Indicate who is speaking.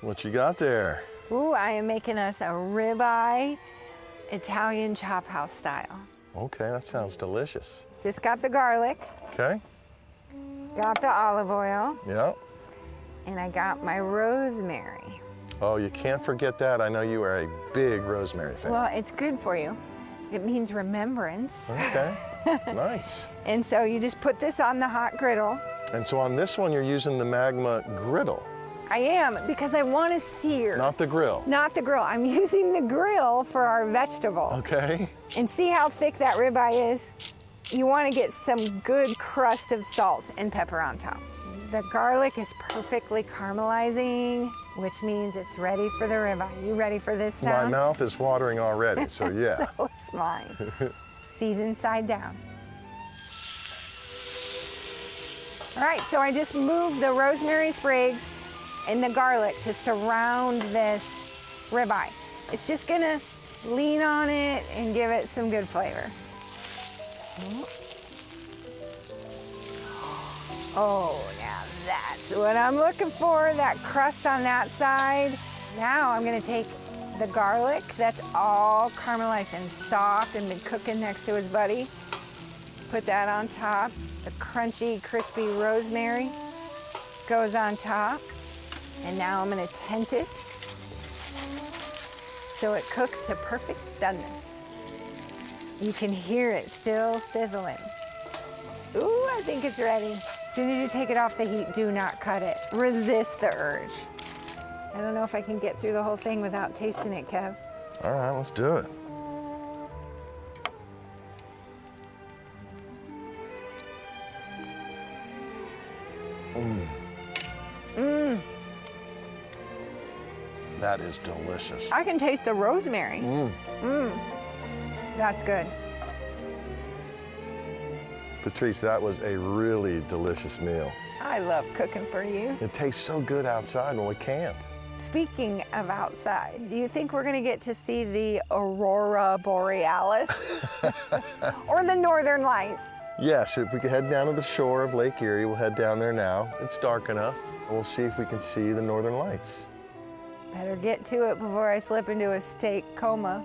Speaker 1: What you got there?
Speaker 2: Ooh, I am making us a ribeye, Italian Chophouse style.
Speaker 1: Okay, that sounds delicious.
Speaker 2: Just got the garlic,
Speaker 1: Okay.
Speaker 2: got the olive oil,
Speaker 1: Yep.
Speaker 2: and I got my rosemary.
Speaker 1: Oh, you can't forget that. I know you are a big rosemary fan.
Speaker 2: Well, it's good for you. It means remembrance.
Speaker 1: Okay. Nice.
Speaker 2: And so you just put this on the hot griddle.
Speaker 1: And so on this one, you're using the Magma griddle,
Speaker 2: I am, because I want to sear.
Speaker 1: not the grill.
Speaker 2: Not the grill. I'm using the grill for our vegetables.
Speaker 1: Okay.
Speaker 2: And see how thick that ribeye is? You want to get some good crust of salt and pepper on top. The garlic is perfectly caramelizing, which means it's ready for the ribeye. You ready for this
Speaker 1: My
Speaker 2: sound?
Speaker 1: mouth is watering already, so yeah.
Speaker 2: So is mine. Seasoned side down. All right, so I just moved the rosemary sprigs and the garlic to surround this ribeye. It's just gonna lean on it and give it some good flavor. Oh, now that's what I'm looking for, that crust on that side. Now I'm gonna take the garlic that's all caramelized and soft and been cooking next to his buddy. Put that on top. The crunchy, crispy rosemary goes on top. And now I'm gonna tent it so it cooks to perfect doneness. You can hear it still sizzling. Ooh, I think it's ready. As soon as you take it off the heat, do not cut it. Resist the urge. I don't know if I can get through the whole thing without tasting it, Kev.
Speaker 1: All right, let's do it. That is delicious.
Speaker 2: I can taste the rosemary. That's good.
Speaker 1: Patrice, that was a really delicious meal.
Speaker 2: I love cooking for you.
Speaker 1: It tastes so good outside when we camp.
Speaker 2: Speaking of outside, do you think we're gonna get to see the Aurora Borealis or the Northern Lights?
Speaker 1: Yes, if we could head down to the shore of Lake Erie, we'll head down there now. It's dark enough. We'll see if we can see the Northern Lights.
Speaker 2: Better get to it before I slip into a steak coma.